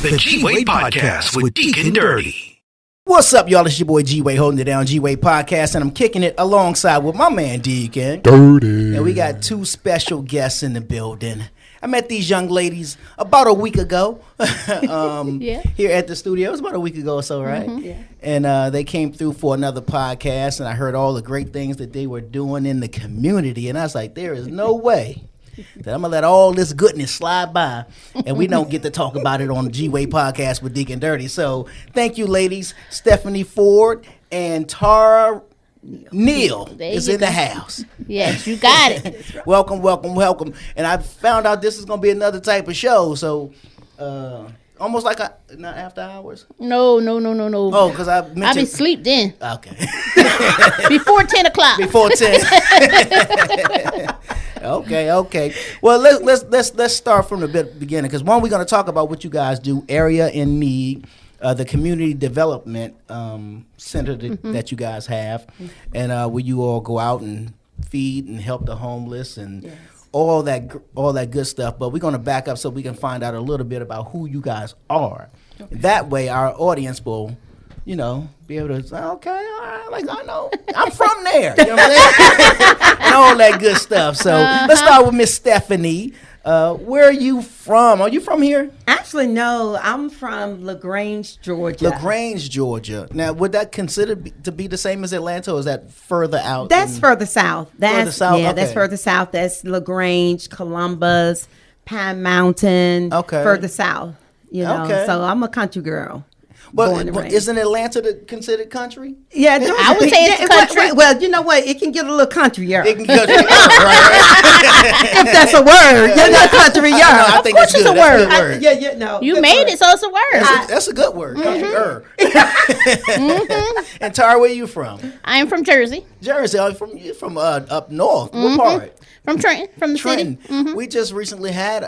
The G-Wade Podcast with Deacon Dirty. What's up, y'all? It's your boy G-Wade holding it down, G-Wade Podcast, and I'm kicking it alongside with my man Deacon Dirty. And we got two special guests in the building. I met these young ladies about a week ago here at the studio. It was about a week ago or so, right? Mm-hmm. Yeah. And they came through for another podcast, and I heard all the great things that they were doing in the community. And I was like, there is no way that I'm going to let all this goodness slide by and we don't get to talk about it on the G-Wade Podcast with Deacon Dirty. So thank you, ladies. Stephanie Ford and Tara Neal is in the house. Yes, you got it. Welcome. And I found out this is going to be another type of show. So almost like not after hours? No. Oh, because I mentioned. I be sleep then. Okay. Before 10 o'clock. Before 10. Okay. Well, let's start from the beginning, because one, we're going to talk about what you guys do, area in need, the community development center that you guys have, and where you all go out and feed and help the homeless and all that good stuff. But we're going to back up so we can find out a little bit about who you guys are. Okay. That way, our audience will, be able to say, okay, all right, like I know, I'm from there, you know what I'm saying? And all that good stuff. So let's start with Miss Stephanie. Where are you from? Are you from here? Actually, no. I'm from LaGrange, Georgia. LaGrange, Georgia. Now, would that consider to be the same as Atlanta, or is that further out? That's further south. Further south? Yeah, okay. That's further south. That's LaGrange, Columbus, Pine Mountain. Okay. Further south. Okay. So I'm a country girl. But isn't Atlanta considered country? Yeah, I would say it's country. Well, you know what? It can get a little countryer. It can get right? If that's a word. Country-yer. I think it's a word. No. You made it, so it's a word. That's a good word. Country-er. And Tara, where are you from? I am from Jersey. Jersey. You from up north. What part? From Trenton, from the Trenton. city. Mm-hmm. We just recently had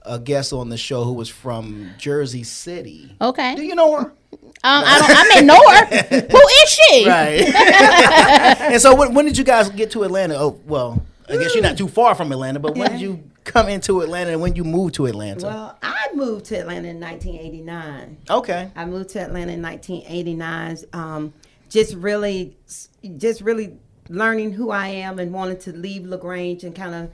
a guest on the show who was from Jersey City. Okay. Do you know her? I may know her. Who is she? Right. And so when did you guys get to Atlanta? Oh, well, I guess you're not too far from Atlanta, but when did you come into Atlanta and when you moved to Atlanta? Well, I moved to Atlanta in 1989. Okay. I moved to Atlanta in 1989. Just really learning who I am and wanting to leave LaGrange and kind of,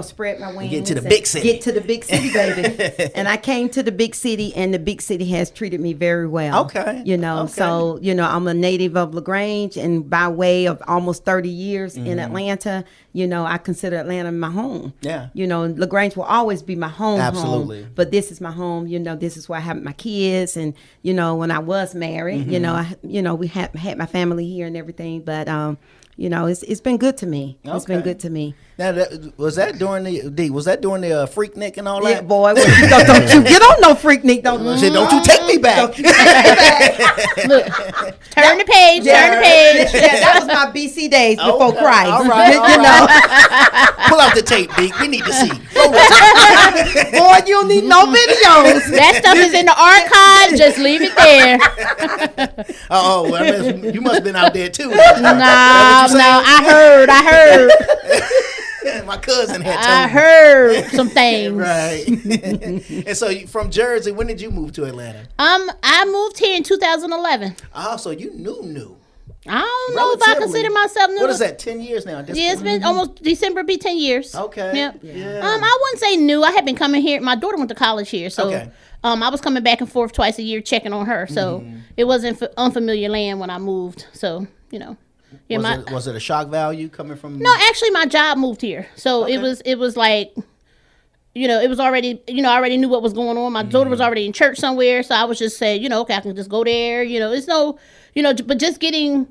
spread my wings. Get to the big city. Get to the big city, baby. And I came to the big city, and the big city has treated me very well. Okay. So, I'm a native of LaGrange, and by way of almost 30 years in Atlanta, I consider Atlanta my home. Yeah. LaGrange will always be my home. Absolutely. Home, but this is my home. This is where I have my kids, and, when I was married, we had my family here and everything, but, it's been good to me. Okay. It's been good to me. Now, was that during the Freaknik and all that? Yeah, boy. Don't you get on no Freaknik. Don't you take me back. Look, turn the page. Yeah, that was my BC days before Christ. All right. Pull out the tape, B. We need to see. Boy, you don't need no videos. That stuff is in the archive. Just leave it there. Well, you must have been out there too. No, I heard. My cousin had told me. I heard some things. Right. And so from Jersey, when did you move to Atlanta? I moved here in 2011. Oh, so you new. I don't know if I consider myself new. What is that, 10 years now? Yeah, it's been almost December be 10 years. Okay. Yep. Yeah. I wouldn't say new. I had been coming here. My daughter went to college here, so I was coming back and forth twice a year checking on her. So it wasn't unfamiliar land when I moved. So, Yeah, was it a shock value coming from? No, actually, my job moved here, so it was like, it was already, I already knew what was going on. My daughter was already in church somewhere, so I was just saying, okay, I can just go there. It's no, but just getting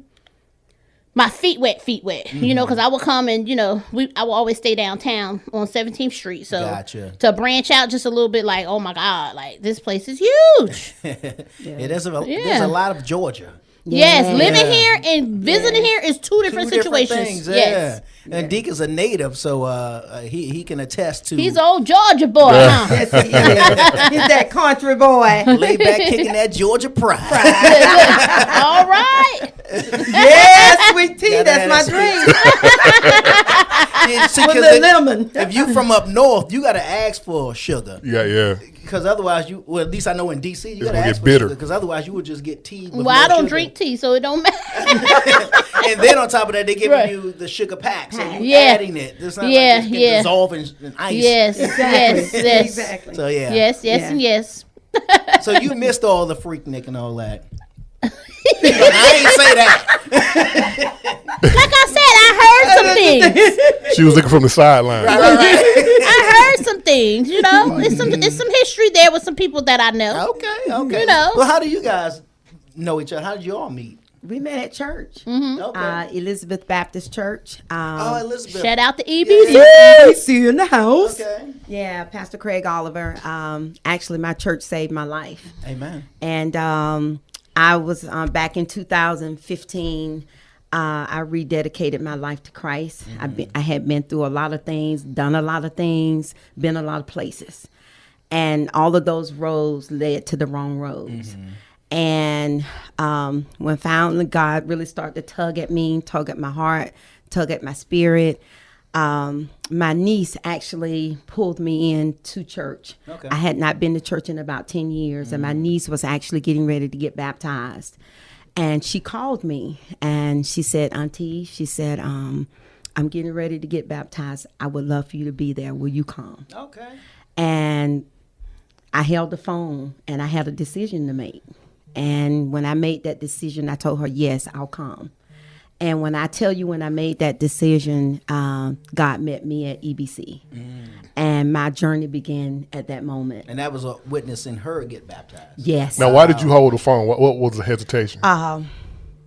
my feet wet, because I would come and I would always stay downtown on 17th Street, so to branch out just a little bit, like, oh my God, like this place is huge. There's a lot of Georgia. Yes, living here and visiting here is two different situations. Things, yes. And Deke is a native, so he can attest to. He's an old Georgia boy, huh? Yes, he is. He's that country boy. Lay back kicking that Georgia pride. All right. Yes, sweet tea. Gotta That's have my that dream. Yeah, see, With 'cause the lemon. if you from up north, you got to ask for sugar. Yeah. Because otherwise, well, at least I know in D.C., you got to gonna ask get for bitter. sugar. Because otherwise, you would just get tea. With Well, I no don't sugar. drink tea, so it don't matter. And then on top of that, they giving Right. you the sugar pack. So you Yeah. adding it. It's not Yeah, like it's yeah. dissolving in ice. Yes, yes, yes. Exactly. So yeah. Yes, yes, Yeah. and yes. So you missed all the Freaknik and all that. I ain't say that. Like I said, I heard some things. She was looking from the sideline. I heard some things. You know, it's some history there with some people that I know. Okay. You know. Well, how do you guys know each other? How did you all meet? We met at church. Okay. Elizabeth Baptist Church. Oh, Elizabeth. Shout out to EBC. See in the house. Okay. Yeah, Pastor Craig Oliver. Actually, my church saved my life. Amen. And I was back in 2015. I rededicated my life to Christ. I had been through a lot of things, done a lot of things, been a lot of places, and all of those roads led to the wrong roads. And when finally God really started to tug at me, tug at my heart, tug at my spirit, my niece actually pulled me into church. Okay. I had not been to church in about 10 years, and my niece was actually getting ready to get baptized. And she called me and she said, Auntie, she said, I'm getting ready to get baptized. I would love for you to be there. Will you come? Okay. And I held the phone and I had a decision to make. And when I made that decision, I told her, yes, I'll come. And when I tell you, when I made that decision, God met me at EBC. And my journey began at that moment. And that was a witnessing her get baptized. Yes. Now, why did you hold the phone? What was the hesitation?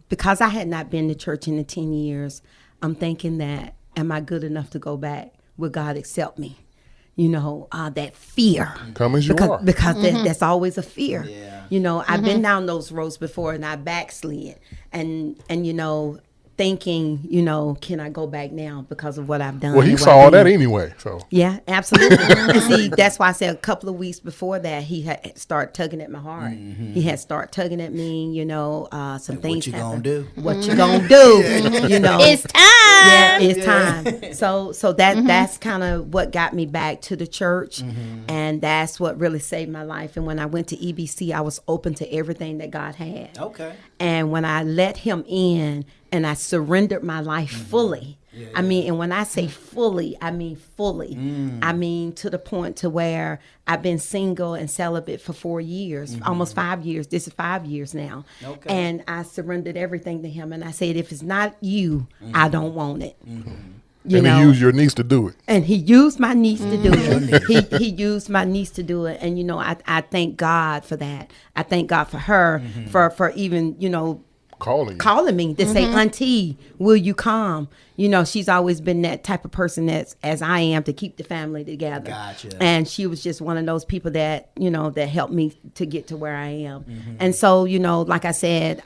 Because I had not been to church in the 10 years, I'm thinking that, am I good enough to go back? Will God accept me? You know, that fear. Come as you are. Because that's always a fear. Yeah. You know, I've been down those roads before and I backslid. And you know, thinking, you know, can I go back now because of what I've done? Well, he and what saw all I that did? anyway. So Yeah, absolutely. And see, that's why I said a couple of weeks before that, he had started tugging at my heart. He had started tugging at me, you know, some Like, things what you gonna happened. do? What you gonna do? You know, It's time. yeah, it's time. So that's kind of what got me back to the church, and that's what really saved my life. And when I went to EBC, I was open to everything that God had. Okay. And when I let him in and I surrendered my life fully, I mean, and when I say fully, I mean fully. I mean to the point to where I've been single and celibate for 4 years, almost 5 years. This is 5 years now. Okay. And I surrendered everything to him. And I said, if it's not you, I don't want it. You and know? he used your niece to do it. And he used my niece to do it. He used my niece to do it. And, you know, I thank God for that. I thank God for her, for even, you know, calling me to say, Auntie, will you come? You know, she's always been that type of person that's, as I am, to keep the family together. Gotcha. And she was just one of those people that, you know, that helped me to get to where I am. And so, you know, like I said,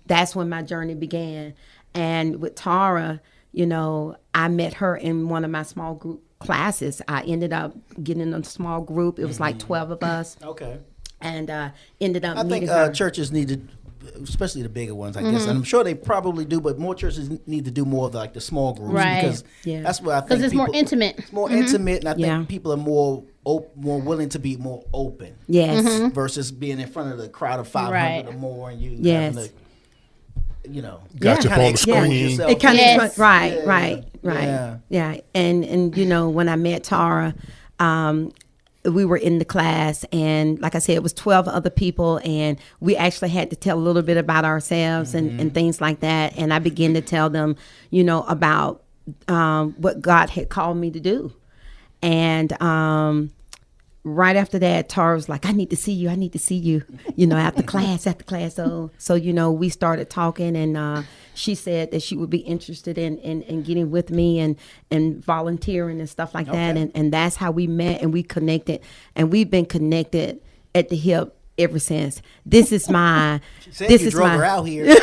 that's when my journey began. And with Tara, you know, I met her in one of my small group classes. I ended up getting in a small group. It was like 12 of us. Okay. And ended up I meeting think her. churches need to, especially the bigger ones, I guess, and I'm sure they probably do, but more churches need to do more of the small groups, Right. because Yeah. that's what I think. Because it's more people- intimate. It's more intimate, and I think Yeah. people are more willing to be more open. Yes. Versus being in front of the crowd of 500 Right. or more, and you Yes. having to, you know, Got you kinda on the expose screen. yourself. It kind of Yes. right, Yeah. right. Yeah. And you know, when I met Tara, we were in the class, and like I said, it was 12 other people, and we actually had to tell a little bit about ourselves and things like that. And I began to tell them, you know, about what God had called me to do. And right after that, Tara was like, I need to see you, you know, after class. So, you know, we started talking, and she said that she would be interested in getting with me and volunteering and stuff like that. And that's how we met and we connected, and we've been connected at the hip ever since. This is my, She said this you is drove my, her out here. this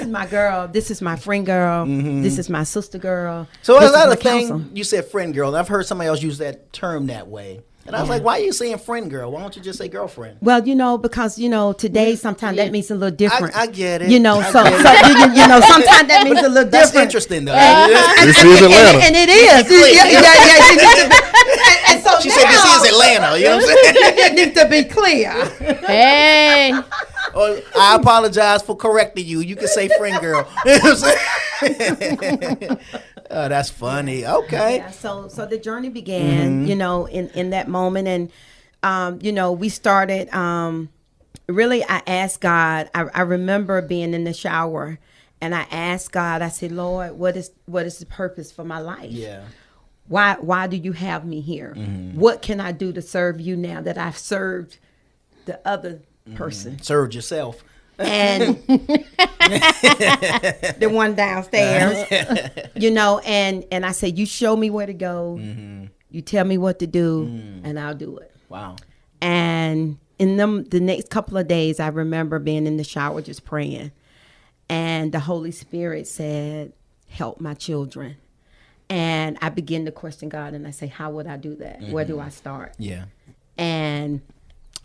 is my girl. This is my friend girl. This is my sister girl. So This is that my a thing? counsel. You said friend girl. I've heard somebody else use that term that way. And I was like, why are you saying friend girl? Why don't you just say girlfriend? Well, because today sometimes that means a little different. I get it. So sometimes that means a little That's different. interesting, though. This is Atlanta. And it is. And so She said, this is Atlanta. You know what I'm saying? it needs to be clear. Hey. Oh, I apologize for correcting you. You can say friend girl. You know what I'm saying? Oh, that's funny. Okay. Yeah, so the journey began, in that moment. And, we started, really, I asked God, I remember being in the shower and I asked God, I said, Lord, what is the purpose for my life? Yeah. Why do you have me here? What can I do to serve you now that I've served the other person? Served yourself. And the one downstairs, and I said, you show me where to go, you tell me what to do, and I'll do it. Wow. And in the next couple of days, I remember being in the shower just praying, and the Holy Spirit said, help my children. And I began to question God, and I say, how would I do that? Where do I start? Yeah. And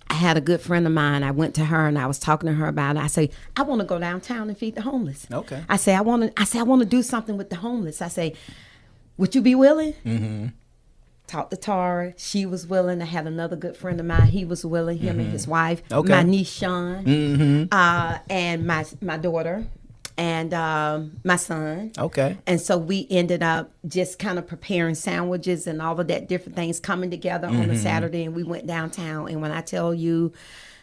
I had a good friend of mine. I went to her and I was talking to her about it. I say, I want to go downtown and feed the homeless. Okay. I say, I want to do something with the homeless. I say, would you be willing? Mm-hmm. Talked to Tara. She was willing. I had another good friend of mine. He was willing, him and his wife. Okay. My niece, Sean, and my daughter. And my son. Okay. And so we ended up just kind of preparing sandwiches and all of that different things coming together on a Saturday. And we went downtown. And when I tell you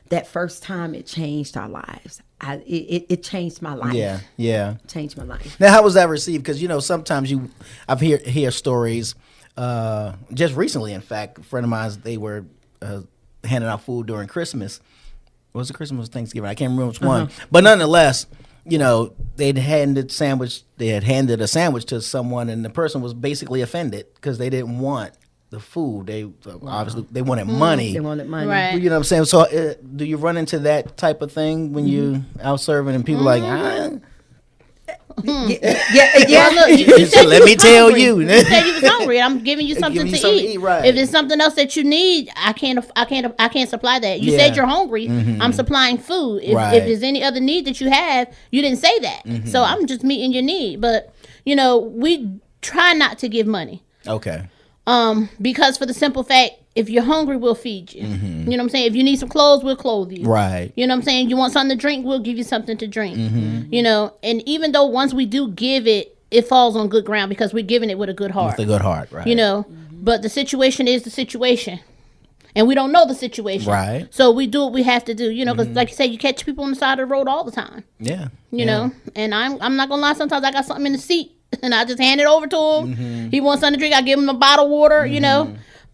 that first time, it changed our lives. It changed my life. Yeah. Yeah. Changed my life. Now, how was that received? Because, sometimes I've hear stories, just recently, in fact, a friend of mine, they were handing out food during Christmas. Was it Christmas or Thanksgiving? I can't remember which one. But nonetheless, they'd handed a sandwich to someone, and the person was basically offended because they didn't want the food. They obviously they wanted money. They wanted money. Right. You know what I'm saying? So, do you run into that type of thing when you out serving and people like, Yeah. Well, look, you said let you me was tell hungry. you. You said you was hungry. I'm giving you something Giving you to something eat. to eat, right. If there's something else that you need, I can't supply that. You said you're hungry. I'm supplying food. If there's any other need that you have, you didn't say that. So I'm just meeting your need. But we try not to give money. Okay. Because for the simple fact, if you're hungry, we'll feed you. You know what I'm saying? If you need some clothes, we'll clothe you. Right. You know what I'm saying? You want something to drink, we'll give you something to drink. And even though once we do give it, it falls on good ground because we're giving it with a good heart. With a good heart, right. But the situation is the situation. And we don't know the situation. Right. So we do what we have to do, because like you say, you catch people on the side of the road all the time. Yeah. You know? And I'm not going to lie, sometimes I got something in the seat and I just hand it over to him. He wants something to drink, I give him a bottle of water,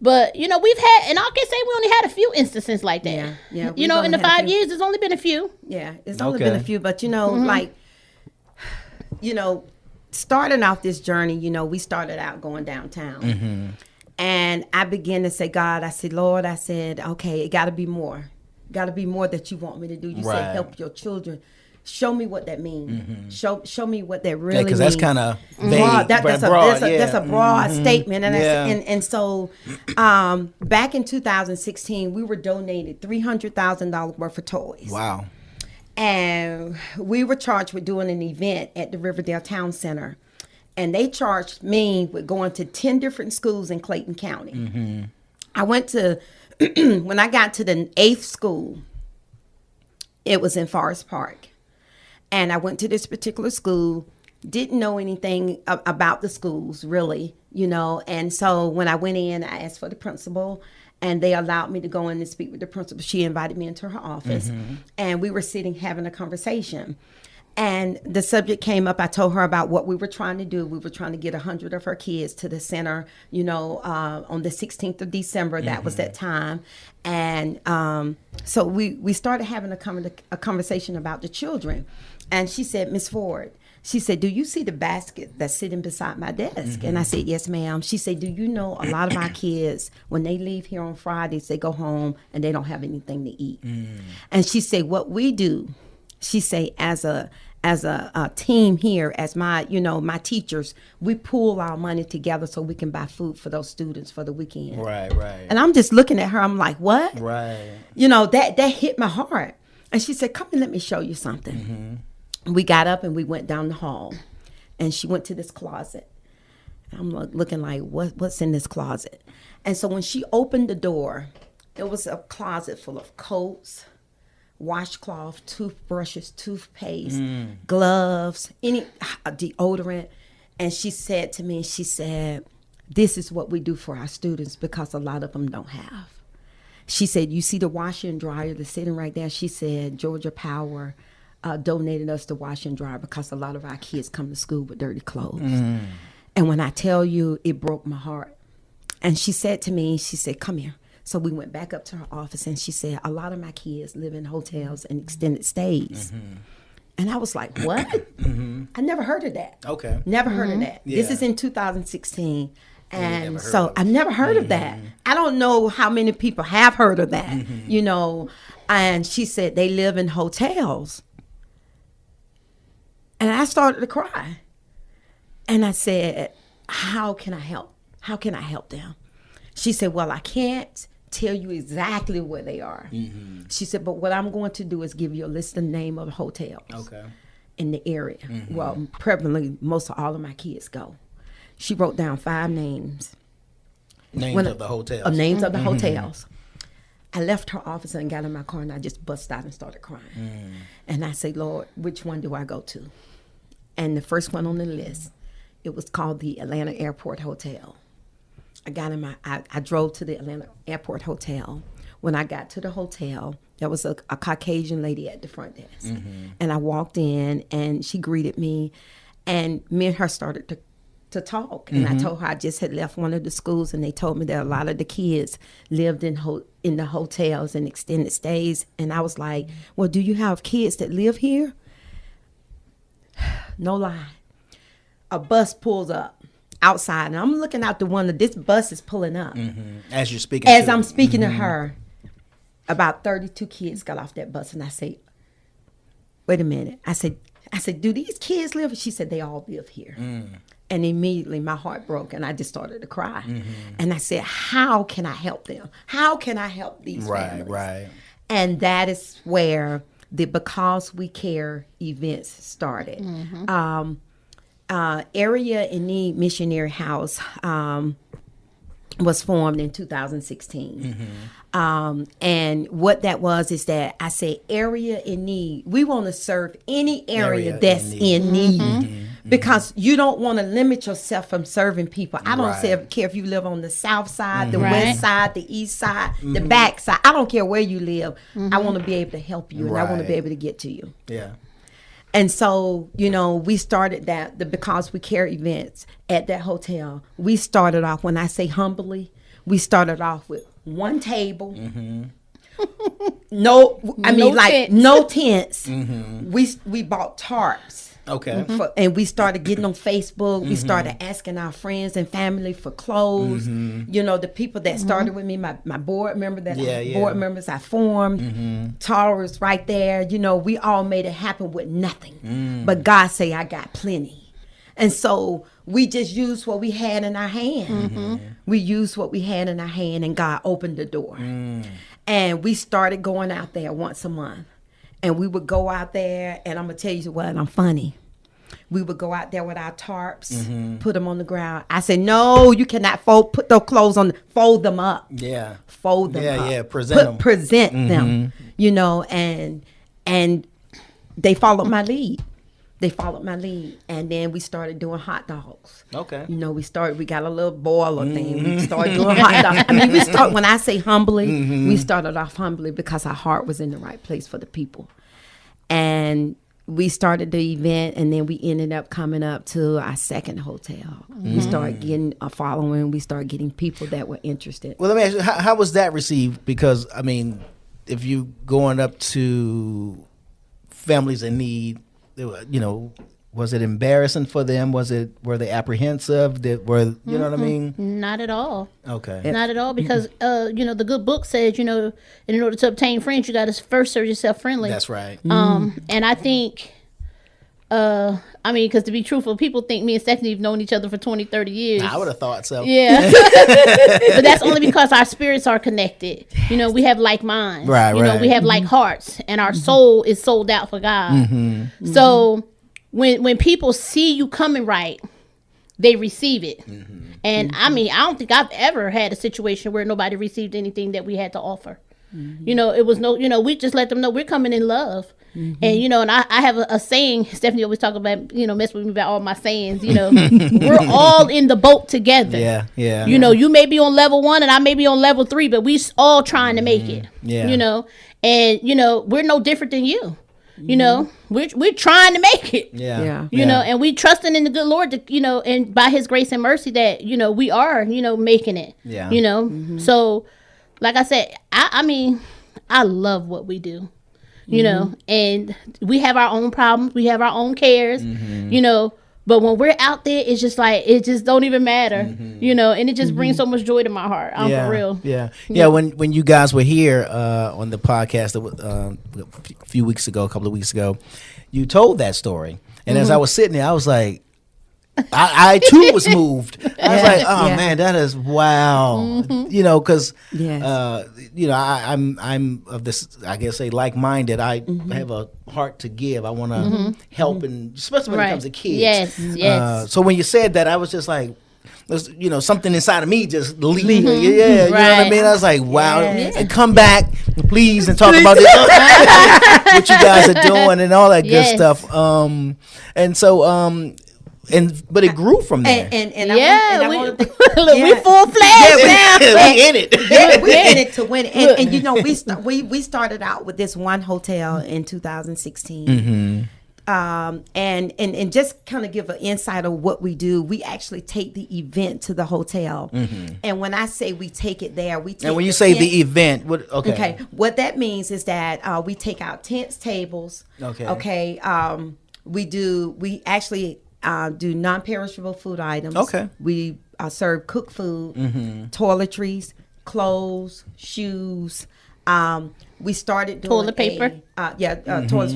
But, we've had, and I can say we only had a few instances like that. Yeah. In the 5 years, there's only been a few. Yeah, it's only been a few. But, starting off this journey, we started out going downtown. And I began to say, God, I said, Lord, I said, okay, it got to be more. Got to be more that you want me to do. You said help your children. Show me what that means. Show me what that really means. Because that's kind of vague, that's a broad statement. And so back in 2016, we were donated $300,000 worth of toys. Wow. And we were charged with doing an event at the Riverdale Town Center. And they charged me with going to 10 different schools in Clayton County. I went to, when I got to the 8th school, it was in Forest Park. And I went to this particular school, didn't know anything about the schools, really, And so when I went in, I asked for the principal. And they allowed me to go in and speak with the principal. She invited me into her office. And we were sitting having a conversation. And the subject came up. I told her about what we were trying to do. We were trying to get 100 of her kids to the center, on the 16th of December. That was that time. And so we started having a conversation about the children. And she said, Miss Ford, she said, do you see the basket that's sitting beside my desk? And I said, yes, ma'am. She said, do you know a lot of our kids, when they leave here on Fridays, they go home and they don't have anything to eat. And she said, what we do, She say, as a team here, as my teachers, we pool our money together so we can buy food for those students for the weekend. Right. And I'm just looking at her. I'm like, what? Right. That hit my heart. And she said, come and let me show you something. We got up and we went down the hall, and she went to this closet. I'm looking like, what's in this closet? And so when she opened the door, it was a closet full of coats, washcloth, toothbrushes, toothpaste, gloves, any deodorant. And she said to me, this is what we do for our students because a lot of them don't have. She said, you see the washer and dryer that's sitting right there? She said, Georgia Power donated us the washer and dryer because a lot of our kids come to school with dirty clothes. And when I tell you, it broke my heart. And she said to me, she said, come here. So we went back up to her office, and she said, a lot of my kids live in hotels and extended stays. And I was like, what? I never heard of that. Okay. Never heard of that. Yeah. This is in 2016. And so I've never heard of that. I don't know how many people have heard of that, And she said they live in hotels. And I started to cry. And I said, how can I help? How can I help them? She said, well, I can't tell you exactly where they are. She said, but what I'm going to do is give you a list of name of hotels in the area. Well, prevalently, most of all of my kids go. She wrote down 5 names. Names of the hotels. Names of the hotels. I left her office and got in my car, and I just bust out and started crying. And I said, Lord, which one do I go to? And the first one on the list, it was called the Atlanta Airport Hotel. I drove to the Atlanta Airport Hotel. When I got to the hotel, there was a Caucasian lady at the front desk. And I walked in, and she greeted me, and me and her started to talk. And I told her I just had left one of the schools, and they told me that a lot of the kids lived in the hotels and extended stays. And I was like, well, do you have kids that live here? No lie. A bus pulls up outside, and I'm looking out the window. This bus is pulling up. As you're speaking As I'm speaking to her, about 32 kids got off that bus, and I say, wait a minute. I said, do these kids live? She said, they all live here. And immediately my heart broke, and I just started to cry. And I said, how can I help them? How can I help these families? Right. And that is where the Because We Care events started. Area in Need Missionary House was formed in 2016. And what that was is that I say area in need. We want to serve any area that's in need. Because you don't want to limit yourself from serving people. I don't care if you live on the south side, the west side, the east side, the back side. I don't care where you live. I want to be able to help you, and I want to be able to get to you. Yeah. And so, we started the Because We Care events at that hotel. We started off, when I say humbly, we started off with one table. No tents. We bought tarps. Okay. And we started getting on Facebook. We started asking our friends and family for clothes. The people that started with me, my board member, board members I formed, Tara was right there. We all made it happen with nothing. But God say, I got plenty. And so we just used what we had in our hand. We used what we had in our hand, and God opened the door. And we started going out there once a month. And we would go out there, and I'm going to tell you what, I'm funny. We would go out there with our tarps, put them on the ground. I said, no, you cannot put those clothes on, fold them up. Yeah. Fold them up. Yeah, present them. Present them, and they followed my lead. And then we started doing hot dogs. Okay. We got a little boiler thing. We started doing hot dogs. When I say humbly, we started off humbly because our heart was in the right place for the people. And we started the event, and then we ended up coming up to our second hotel. We started getting a following. We started getting people that were interested. Well, let me ask you, how was that received? Because, if you going up to families in need, was it embarrassing for them? Were they apprehensive? You know what I mean? Not at all. Okay. Not at all, because the good book says, in order to obtain friends, you got to first serve yourself friendly. That's right. And I think, because to be truthful, people think me and Stephanie have known each other for 20, 30 years. I would have thought so. Yeah. But that's only because our spirits are connected. We have like minds. Right. We have like hearts, and our soul is sold out for God. So when people see you coming right, they receive it. And I don't think I've ever had a situation where nobody received anything that we had to offer. It was we just let them know we're coming in love. And and I have a saying. Stephanie always talk about, mess with me about all my sayings. We're all in the boat together. Yeah. You may be on level 1 and I may be on level 3, but we all trying to make it. Yeah. And we're no different than you. We're trying to make it. Yeah. And we trusting in the good Lord to, and by His grace and mercy that we are making it. Yeah. So like I said, I love what we do. And we have our own problems, we have our own cares, but when we're out there, it's just like, it just don't even matter, and it just brings so much joy to my heart. For real. Yeah. When you guys were here on the podcast a few weeks ago, a couple of weeks ago, you told that story, and as I was sitting there, I was like, I too was moved. I was like, oh man, that is wow. Because I'm of this, I guess, like-minded. I have a heart to give. I want to help, and especially when it comes to kids. Yes. So when you said that, I was just like, something inside of me just leaped. You know what I mean? I was like, wow. And come back, please, and talk about this, what you guys are doing and all that good stuff. And so, but it grew from there. We full fledged now. We in it. We're in it to win it. And we started out with this one hotel in 2016. And just kind of give an insight of what we do. We actually take the event to the hotel. And when I say we take it there, we take. And when you say the event, what that means is that we take out tents, tables. We actually do non-perishable food items. We serve cooked food, toiletries, clothes, shoes. We started doing toilet paper. Toilets,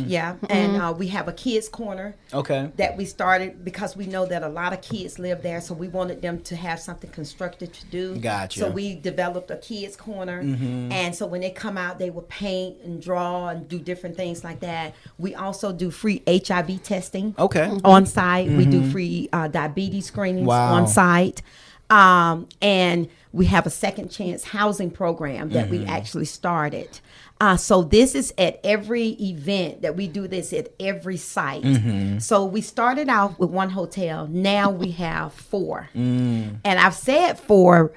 and we have a kids corner. That we started because we know that a lot of kids live there, so we wanted them to have something constructive to do. Gotcha. So we developed a kids corner, and so when they come out, they will paint and draw and do different things like that. We also do free HIV testing. On site, we do free diabetes screenings on site. And we have a second chance housing program that we actually started. So this is at every event that we do this at every site. So we started out with one hotel. Now we have 4. And I've said 4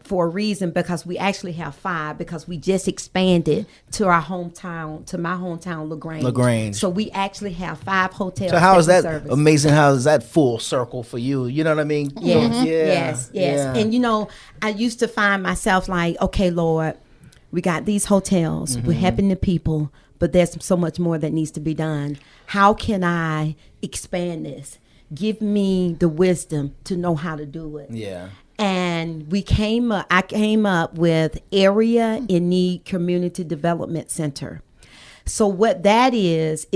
for a reason, because we actually have 5, because we just expanded to our hometown, to my hometown, LaGrange. So we actually have 5 hotels. So how is that amazing? How is that full circle for you? You know what I mean? Yes. And I used to find myself like, okay, Lord, we got these hotels, we're helping the people, but there's so much more that needs to be done. How can I expand this? Give me the wisdom to know how to do it. And I came up with Area in Need Community Development Center. So what that is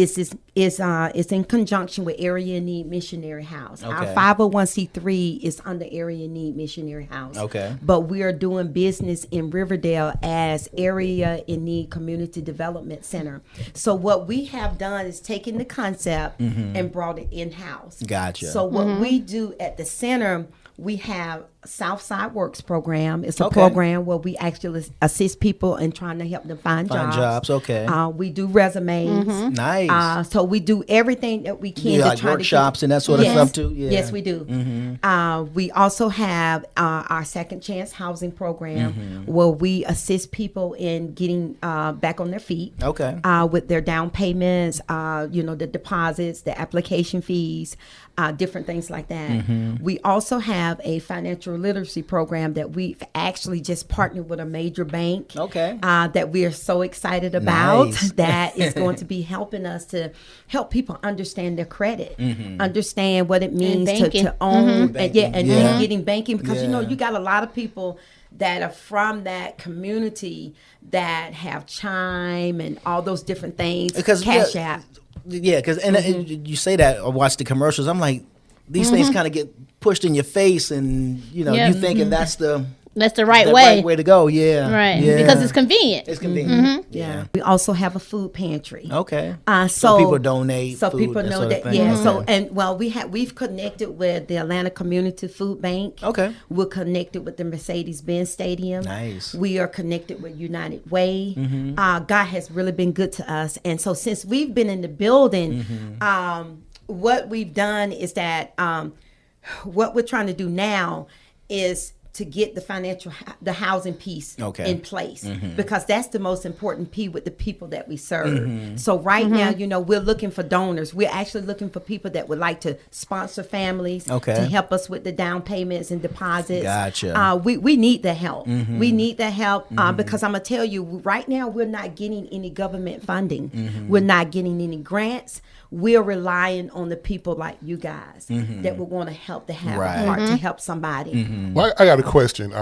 in conjunction with Area in Need Missionary House. Our 501c3 is under Area in Need Missionary House. But we are doing business in Riverdale as Area in Need Community Development Center. So what we have done is taken the concept and brought it in-house. Gotcha. So what we do at the center, we have Southside Works program. It's a program where we actually assist people in trying to help them find jobs. We do resumes. Nice. So we do everything that we can. Like workshops and that sort of stuff too. Yes, we do. We also have our Second Chance Housing program, where we assist people in getting back on their feet. With their down payments, the deposits, the application fees, different things like that. We also have a financial financial literacy program that we've actually just partnered with a major bank. Okay. That we are so excited about. Nice. That is going to be helping us to help people understand their credit, understand what it means to own, and getting banking, because you got a lot of people that are from that community that have Chime and all those different things. Because Cash App. Yeah, because you say that or watch the commercials. I'm like, these things kind of get pushed in your face, and you thinking that's the right way. Right way to go. Yeah, right. Yeah. Because it's convenient. It's convenient. Yeah. We also have a food pantry. Okay. So people donate. So food, people know sort of that. thing. Yeah. Okay. So we've connected with the Atlanta Community Food Bank. Okay. We're connected with the Mercedes-Benz Stadium. Nice. We are connected with United Way. God has really been good to us, and so since we've been in the building, what we've done is that what we're trying to do now is to get the housing piece in place, because that's the most important piece with the people that we serve. So right now, we're looking for donors. We're actually looking for people that would like to sponsor families to help us with the down payments and deposits. Gotcha. We need the help. We need the help because I'm gonna tell you, right now we're not getting any government funding. We're not getting any grants. We're relying on the people like you guys that would want to help, to have a heart to help somebody. Well, I got a question.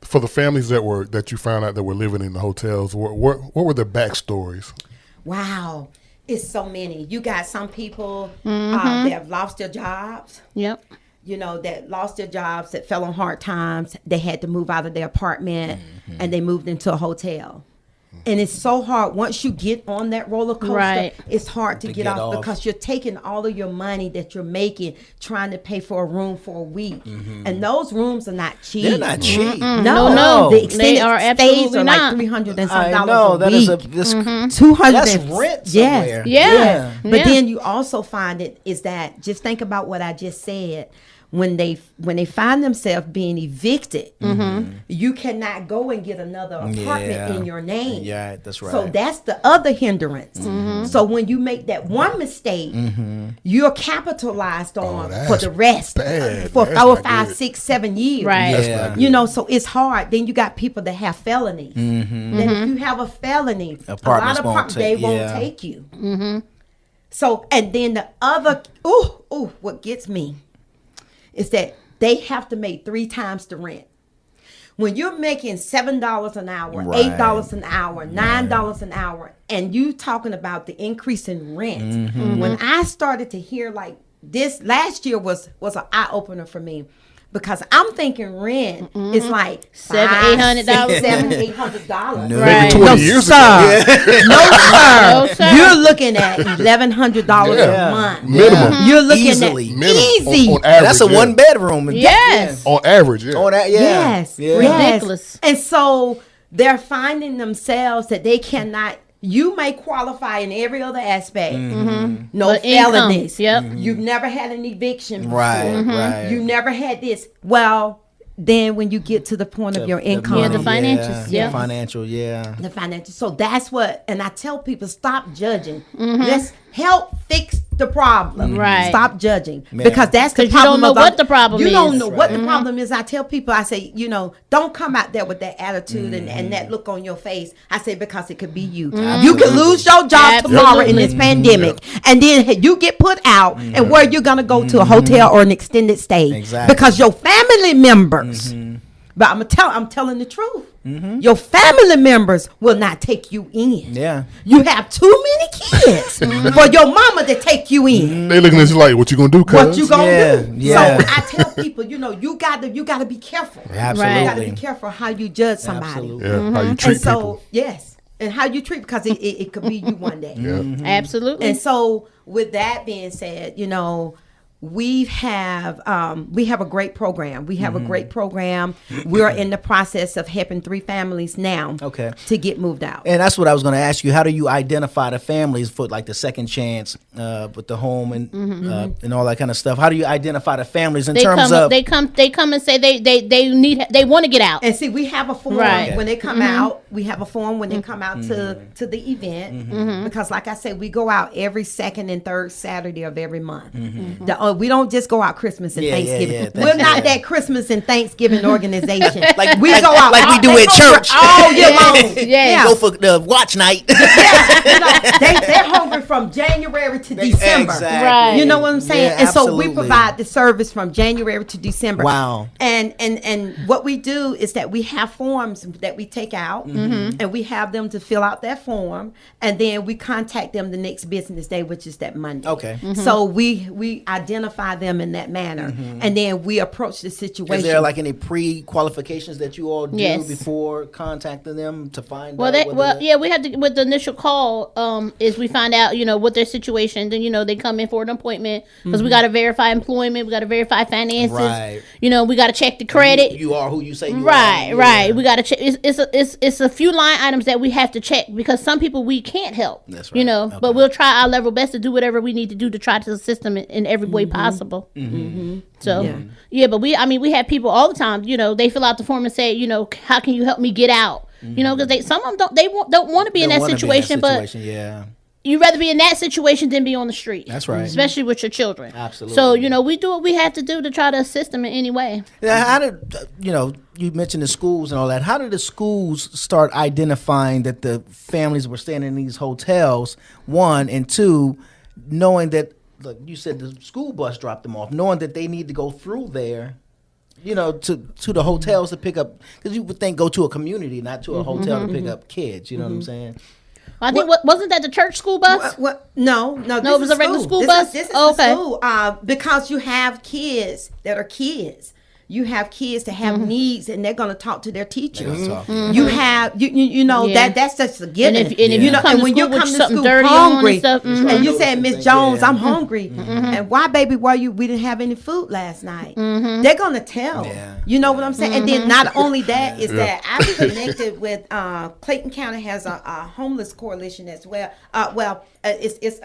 For the families that you found out that were living in the hotels, what were their backstories? Wow, it's so many. You got some people that have lost their jobs. Yep. That lost their jobs, that fell on hard times. They had to move out of their apartment and they moved into a hotel. And it's so hard once you get on that roller coaster. Right. It's hard to get off because you're taking all of your money that you're making, trying to pay for a room for a week, and those rooms are not cheap. They're not cheap. No. The extended They are stays are absolutely not. like $300 and some I dollars know a that week. is $200. that's rent somewhere. Yeah. But then you also find it is that, just think about what I just said. When they find themselves being evicted, you cannot go and get another apartment in your name. Yeah, that's right. So that's the other hindrance. So when you make that one mistake, you're capitalized on for the rest bad. for That's 4, not 5, good. 6, 7 years. Right. That's Yeah. not good. So it's hard. Then you got people that have felonies. Then if you have a felony, Apartments a lot of won't they take- won't yeah. take you. So, and then the other, what gets me is that they have to make 3 times the rent. When you're making $7 an hour, Right. $8 an hour, $9 an hour, and you talking about the increase in rent. When I started to hear like this, last year was an eye opener for me. Because I'm thinking rent is like $700, $800. $700-$800. No. Right. Maybe 20 years ago. No, sir. You're looking at $1,100 Yeah. a month. Minimum. You're looking Easily. at Minimum. easy. On average, That's a yeah. 1 bedroom. Yes. On average, yeah. On that, yeah. Yes. Yeah. Ridiculous. And so they're finding themselves that they cannot. You may qualify in every other aspect. No But income, felonies. yep. You've never had an eviction before. Right, right. You never had this. Well, then when you get to the point of your income. Yeah, the financials, yeah. Financial, yeah. The financial. So that's what, and I tell people, stop judging. Let's help fix the problem. Right. Stop judging. Yeah. Because that's the 'Cause you don't problem. know of- what the problem You is. don't know what the problem is. I tell people, I say, don't come out there with that attitude and that look on your face. I say, because it could be you. You can lose your job tomorrow in this pandemic. And then you get put out, and where you're going to go to a hotel or an extended stay. Exactly. Because your family members, but I'm telling the truth. Your family members will not take you in. Yeah. You have too many kids for your mama to take you in. They looking at you like, what you gonna do, cuz? What you gonna Yeah, do? yeah. So I tell people, you gotta be careful. Absolutely. You gotta be careful how you judge somebody. Absolutely. Yeah, how you treat And so people. yes, and how you treat, because it could be you one day. Absolutely. And so with that being said, we have a great program. We have a great program. We're in the process of helping 3 families now to get moved out. And that's what I was going to ask you. How do you identify the families for like the second chance with the home and all that kind of stuff? How do you identify the families in terms of? They come and say they want to get out. And see, we have a form Right. when they come out. We have a form when they come out to the event because, like I said, we go out every second and third Saturday of every month. but we don't just go out Christmas and Yeah, yeah, Thanksgiving. yeah, We're not yeah. that Christmas and Thanksgiving organization. Like we like, go out like we all- do they at go for church. all year long. Yeah. Go for the watch night. You know, they're hungry from January to December. Exactly. Right. You know what I'm saying? Yeah, and so we absolutely. provide the service from January to December. Wow. And what we do is that we have forms that we take out, and we have them to fill out that form, and then we contact them the next business day, which is that Monday. Okay. So we identify them in that manner, and then we approach the situation. Is there like any pre-qualifications that you all do Yes. before contacting them to find Well, out? we have to with the initial call. Is we find out, what their situation. Then they come in for an appointment because we got to verify employment, we got to verify finances. Right. We got to check the credit. You are who you say you Right, are. right. Yeah. We got to check. It's a few line items that we have to check because some people we can't help. That's right. Okay. But we'll try our level best to do whatever we need to do to try to assist them in every way possible. So but we have people all the time. They fill out the form and say, how can you help me get out? Because some of them don't want to be in that situation, but yeah. you'd rather be in that situation than be on the street. That's right. Especially with your children. Absolutely. So, we do what we have to do to try to assist them in any way. Now, how did you mentioned the schools and all that? How did the schools start identifying that the families were staying in these hotels? One, and two, knowing that, like you said, the school bus dropped them off, knowing that they need to go through there, to the hotels to pick up, because you would think go to a community, not to a hotel to pick up kids. You know what I'm saying? I think wasn't that the church school bus? No, it was a regular school bus? This is Okay. the school, because you have kids that are kids. You have kids that have needs, and they're going to talk to their teachers. You have, Yeah. that's just a given. And if you come and to when you school with come to something school dirty on and hungry, stuff, and you said, Miss Jones, Yeah. I'm hungry, and why, baby, we didn't have any food last night? They're going to tell. Yeah. You know what I'm saying? And then not only that is that I've connected with Clayton County has a homeless coalition as well. It's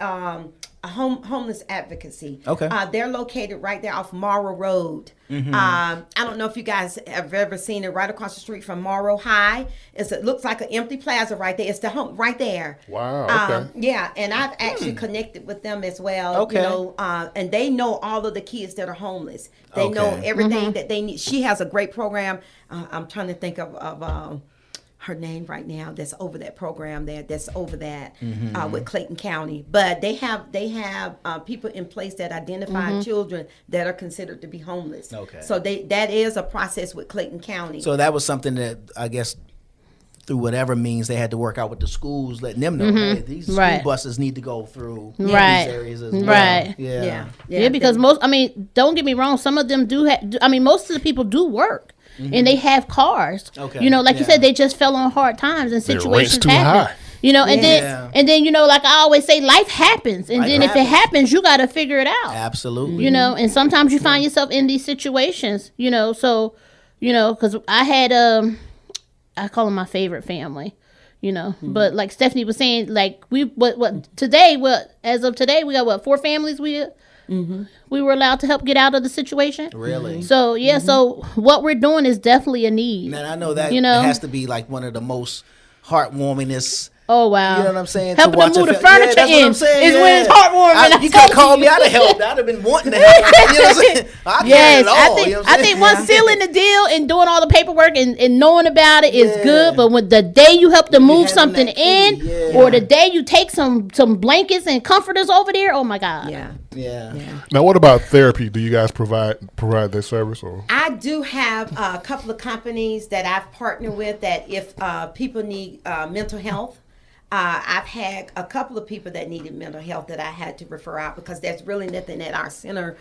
a homeless advocacy. Okay. They're located right there off Morrow Road. I don't know if you guys have ever seen it, right across the street from Morrow High. It looks like an empty plaza right there. It's the home right there. Wow. Okay. Yeah, and I've actually connected with them as well. Okay. And they know all of the kids that are homeless. They know Okay. everything that they need. She has a great program. I'm trying to think of her name right now. That's over that program there. That's over that with Clayton County. But they have people in place that identify children that are considered to be homeless. Okay. So that is a process with Clayton County. So that was something that I guess through whatever means they had to work out with the schools, letting them know hey, these school Right. buses need to go through Right. these areas as well. Right. Yeah. Yeah, because don't get me wrong, some of them do most of the people do work. And they have cars. Okay. Like you Yeah. said, they just fell on hard times and rent's situations too happen. high. And Yeah. then like I always say, life happens. And Life then if it happens. happens, you got to figure it out. Absolutely. And sometimes you find yourself in these situations, so, because I had, I call them my favorite family, but like Stephanie was saying, like as of today, we got 4 families we were allowed to help get out of the situation. Really? So, so what we're doing is definitely a need. Man, I know that You know? has to be like one of the most heartwarmingest. Oh, wow. You know what I'm saying? Helping them move the Yeah, furniture that's what in I'm saying, is yeah. when it's heartwarming. You could have called me. I'd have helped. I'd have been wanting to help. You know what I'm saying? I Yes, it all. I think you know what I'm I think saying? once sealing the deal and doing all the paperwork and knowing about it is Yeah. good, but when the day you help to move having something that key, in, yeah. or the day you take some blankets and comforters over there, oh my God. Yeah. Yeah. Now, what about therapy? Do you guys provide that service or? I do have a couple of companies that I've partnered with that if people need mental health, I've had a couple of people that needed mental health that I had to refer out because there's really nothing at our center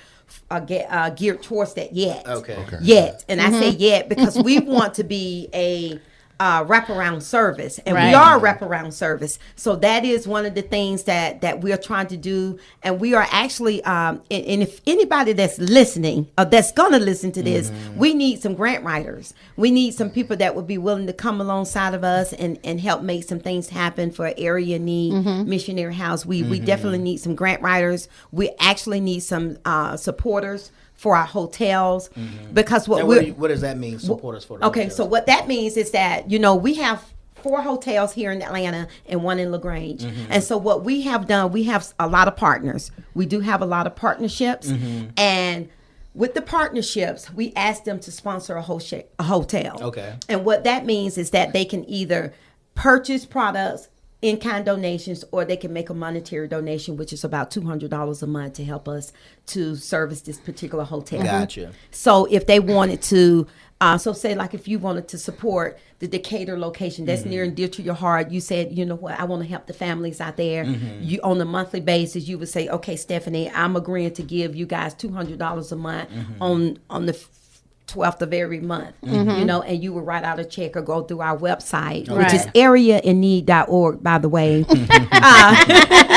geared towards that yet. Okay. Yet. And I say yet because we want to be a wraparound service, and Right. we are a wraparound service. So that is one of the things that we are trying to do, and we are actually and if anybody that's listening or that's gonna listen to this, we need some grant writers. We need some people that would be willing to come alongside of us and help make some things happen for area need missionary house. We definitely need some grant writers. We actually need some supporters for our hotels because And what does that mean? Supporters for the Okay, hotels? so what that means is that, we have 4 hotels here in Atlanta and 1 in LaGrange. And so what we have done, we have a lot of partners. We do have a lot of partnerships. And with the partnerships, we ask them to sponsor a hotel. Okay. And what that means is that they can either purchase products, in-kind donations, or they can make a monetary donation, which is about $200 a month to help us to service this particular hotel. Gotcha. So if they wanted to, so say like if you wanted to support the Decatur location that's near and dear to your heart, you said, you know what, I want to help the families out there. You on a monthly basis, you would say, okay, Stephanie, I'm agreeing to give you guys $200 a month on the 12th of every month, you know, and you would write out a check or go through our website, which is areainneed.org, by the way.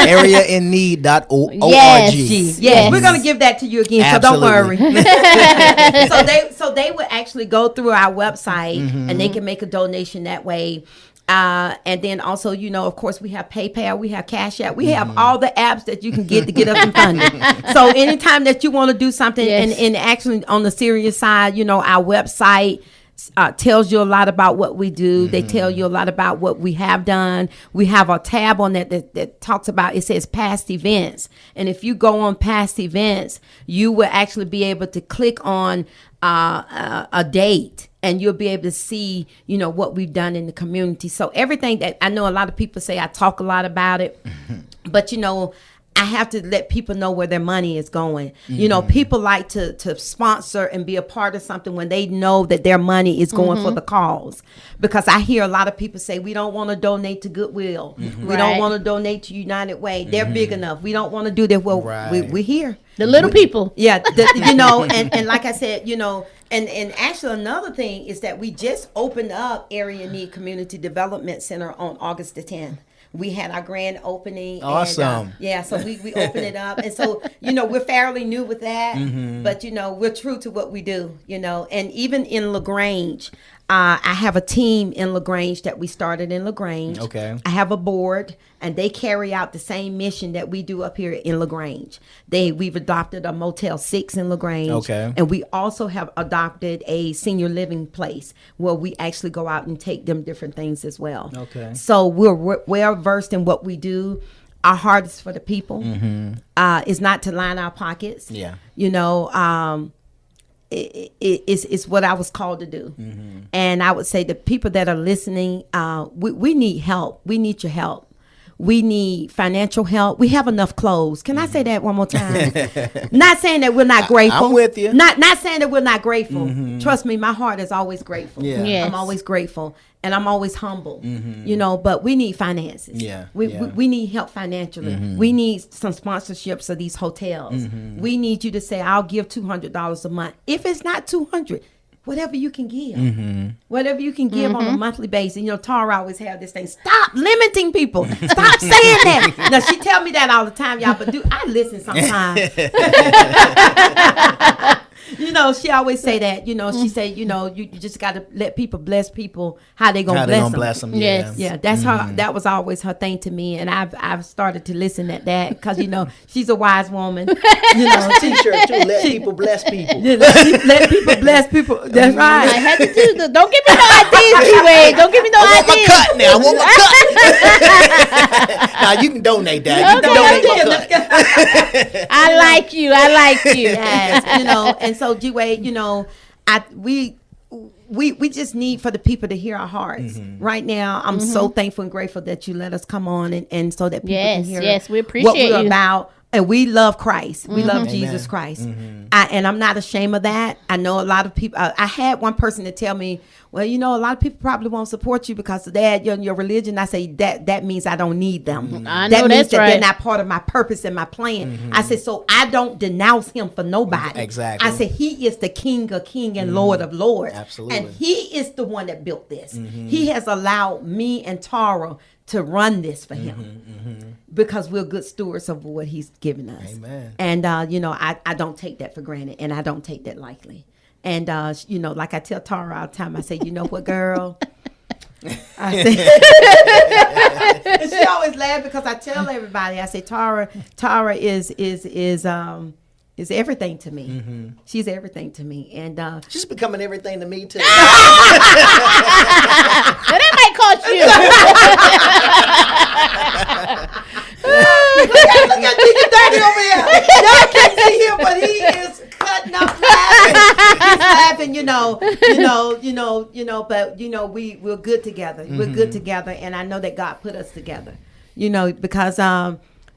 Areainneed.org. Yes. We're going to give that to you again, Absolutely. so don't worry. so they would actually go through our website and they can make a donation that way. And then also, you know, of course, we have PayPal, we have Cash App, we have all the apps that you can get to get up and fund it. So anytime that you want to do something, and actually on the serious side, you know, our website tells you a lot about what we do. They tell you a lot about what we have done. We have a tab on that talks about, it says past events. And if you go on past events, you will actually be able to click on a date, and you'll be able to see, you know, what we've done in the community. So everything that I know, a lot of people say I talk a lot about it, but you know, I have to let people know where their money is going. You know, people like to sponsor and be a part of something when they know that their money is going for the cause. Because I hear a lot of people say, we don't want to donate to Goodwill. We don't want to donate to United Way. They're big enough. We don't want to do that. Well, we're here. The little people. Yeah, you know, and like I said, you know, and actually another thing is that we just opened up Area Need Community Development Center on August the 10th. We had our grand opening. Awesome. And, so we opened it up. And so, you know, we're fairly new with that, but, you know, we're true to what we do, you know. And even in LaGrange, I have a team in LaGrange that we started in LaGrange. Okay. I have a board, and they carry out the same mission that we do up here in LaGrange. We've adopted a Motel 6 in LaGrange. Okay. And we also have adopted a senior living place where we actually go out and take them different things as well. Okay. So we're well versed in what we do. Our heart is for the people. It's not to line our pockets. Yeah. You know, it's what I was called to do. And I would say the people that are listening, we need help. We need your help. We need financial help. We have enough clothes. Can I say that one more time? Not saying that we're not grateful. I'm with you. Not saying that we're not grateful. Trust me, my heart is always grateful. Yeah. Yes. I'm always grateful, and I'm always humble. You know, but we need finances. Yeah. We need help financially. We need some sponsorships of these hotels. We need you to say, I'll give $200 a month. If it's not $200, whatever you can give. Whatever you can give on a monthly basis. You know, Tara always have this thing, stop limiting people. Stop saying that. Now, she tell me that all the time, y'all, but I listen sometimes. You know, she always say that. You know, she say, you know, you just got to let people bless people how they gonna bless them. Yeah. Yeah, that's her. That was always her thing to me, and I've started to listen at that because you know she's a wise woman. You know, T-shirt too. Let people bless people. let people bless people. That's right. I had to do the. Don't give me no ideas, G-Wade. Don't give me no I want my ideas. cut now. I want my cut. Now you can donate that. You can donate my cut. I like you. I like you. Yes, you know, and so G-Wade, you know, we just need for the people to hear our hearts. Right now, I'm so thankful and grateful that you let us come on and so that people can hear we appreciate what we're you. about. And we love Christ. We love Jesus Christ. And I'm not ashamed of that. I know a lot of people. I had one person to tell me, well, you know, a lot of people probably won't support you because of that, your religion. I say that means I don't need them. I that know means that's that right. they're not part of my purpose and my plan. I said, so I don't denounce him for nobody. Exactly. I said, he is the King of Kings and Lord of Lords. Absolutely. And he is the one that built this. He has allowed me and Tara to run this for him because we're good stewards of what he's given us. Amen. And, you know, I don't take that for granted, and I don't take that lightly. And, you know, like I tell Tara all the time, I say, you know what, girl? I say, and she always laughs because I tell everybody, I say, Tara is everything to me. She's everything to me. And She's becoming everything to me too. Now, that might cost you. but we're good together. We're good together, and I know that God put us together. Because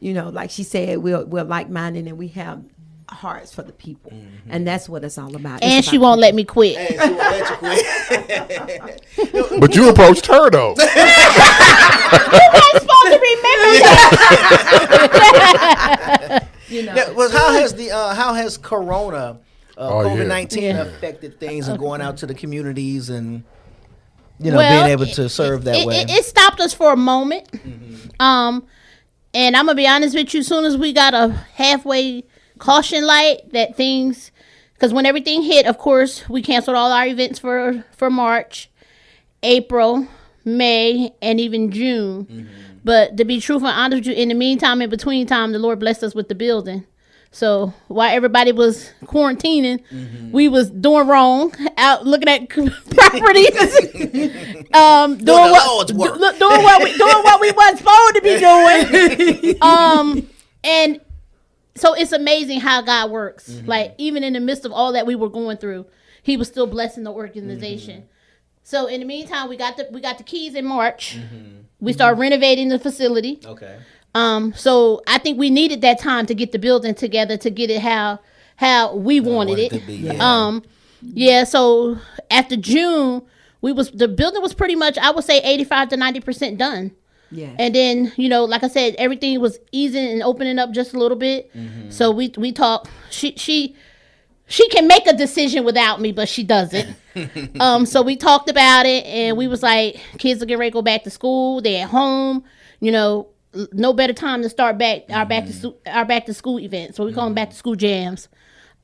like she said, we're like-minded and we have hearts for the people, and that's what it's all about. And she won't let me quit. Hey, she won't let you quit. But you approached her though. You weren't supposed to remember that. Yeah, well, how has Corona, COVID-19 affected things and going out to the communities and being able to serve that way? It stopped us for a moment. And I'm gonna be honest with you. As soon as we got a halfway caution light that things, because when everything hit, of course, we canceled all our events for March, April, May, and even June. But to be truthful and honest with you, in the meantime, in between time, the Lord blessed us with the building. So while everybody was quarantining, we was doing wrong, out looking at properties, doing what we wasn't supposed to be doing. And so it's amazing how God works. Like even in the midst of all that we were going through, He was still blessing the organization. So in the meantime, we got the keys in March. We started renovating the facility. Okay. So I think we needed that time to get the building together to get it how we wanted it. To be, So after June, the building was pretty much, I would say 85 to 90% done. Yeah. And then, like I said, everything was easing and opening up just a little bit. So we talked. She can make a decision without me, but she doesn't. So we talked about it, and we was like, kids are getting ready to go back to school. They're at home. No better time to start back our back to school events. So we call them back to school jams.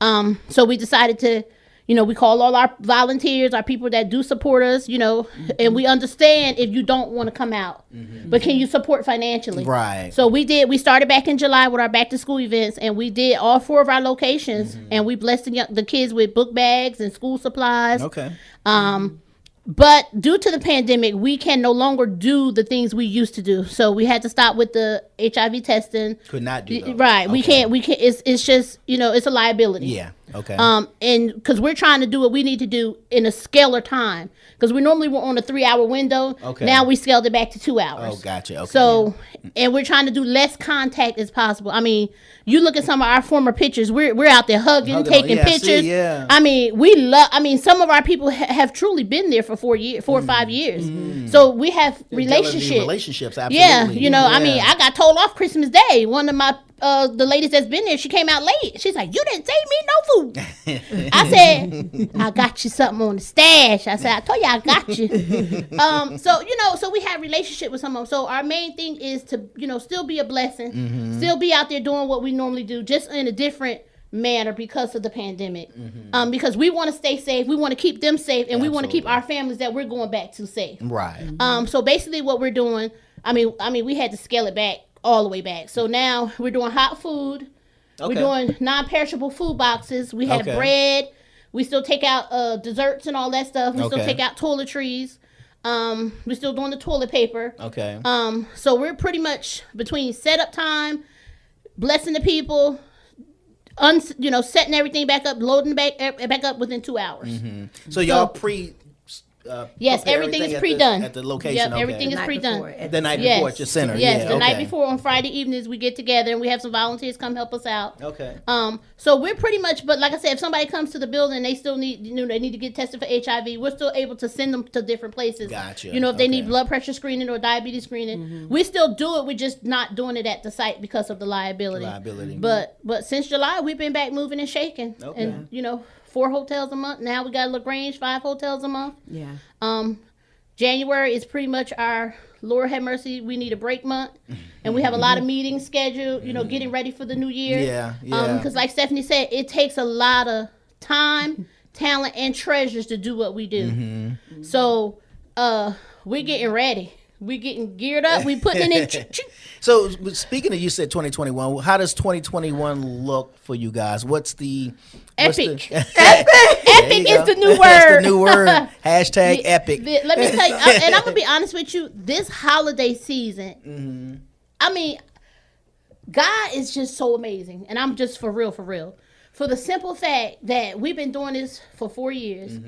So we decided to, we call all our volunteers, our people that do support us, and we understand if you don't want to come out, but can you support financially? Right. So we started back in July with our back to school events, and we did all 4 of our locations, and we blessed the kids with book bags and school supplies. Okay. But due to the pandemic, we can no longer do the things we used to do. So we had to stop with the HIV testing. Could not do those. Right. Okay. We can't, it's just, it's a liability. Yeah. Okay. And because we're trying to do what we need to do in a scalar time. Because we normally were on a 3-hour window. Okay. Now we scaled it back to 2 hours. Oh, gotcha. Okay. So, and we're trying to do less contact as possible. I mean, you look at some of our former pictures, we're out there hugging taking pictures. Yeah. I mean, some of our people have truly been there for 4 or 5 years. So we have relationships, absolutely. Yeah, I mean, I got told off Christmas Day. One of my the ladies that's been there, she came out late. She's like, "You didn't save me no food." I said, "I got you something on the stash." I said, "I told you I got you." So we have relationship with some of them. So our main thing is to still be a blessing, still be out there doing what we normally do, just in a different manner because of the pandemic. Because we want to stay safe, we want to keep them safe, and we want to keep our families that we're going back to safe. Right. So basically, what we're doing, I mean, we had to scale it back all the way back. So now we're doing hot food. Okay. We're doing non-perishable food boxes. We have bread. We still take out desserts and all that stuff. We still take out toiletries. We're still doing the toilet paper. Okay. So we're pretty much between setup time, blessing the people, setting everything back up, loading back up within 2 hours. So y'all yes, everything is pre-done at the location. Yep, everything is pre-done. The night before at your center. Yes, the night before on Friday evenings we get together and we have some volunteers come help us out. Okay. So we're pretty much, but like I said, if somebody comes to the building and they still need, they need to get tested for HIV, we're still able to send them to different places. Gotcha. If they need blood pressure screening or diabetes screening, we still do it. We're just not doing it at the site because of the liability. But since July, we've been back moving and shaking. Okay. And 4 hotels a month. Now we got LaGrange, 5 hotels a month. Yeah. January is pretty much our Lord have mercy. We need a break month, and we have a lot of meetings scheduled. Getting ready for the new year. Yeah. Because like Stephanie said, it takes a lot of time, talent, and treasures to do what we do. So we're getting ready. We're getting geared up. We putting it in. So speaking of, you said 2021. How does 2021 look for you guys? What's the epic? Epic is the new word. That's the new word. Hashtag epic. Let me tell you, and I'm gonna be honest with you. This holiday season, I mean, God is just so amazing, and I'm just for real. for the simple fact that we've been doing this for 4 years.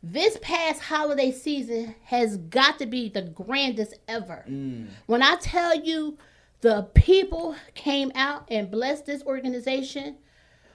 This past holiday season has got to be the grandest ever. When I tell you the people came out and blessed this organization,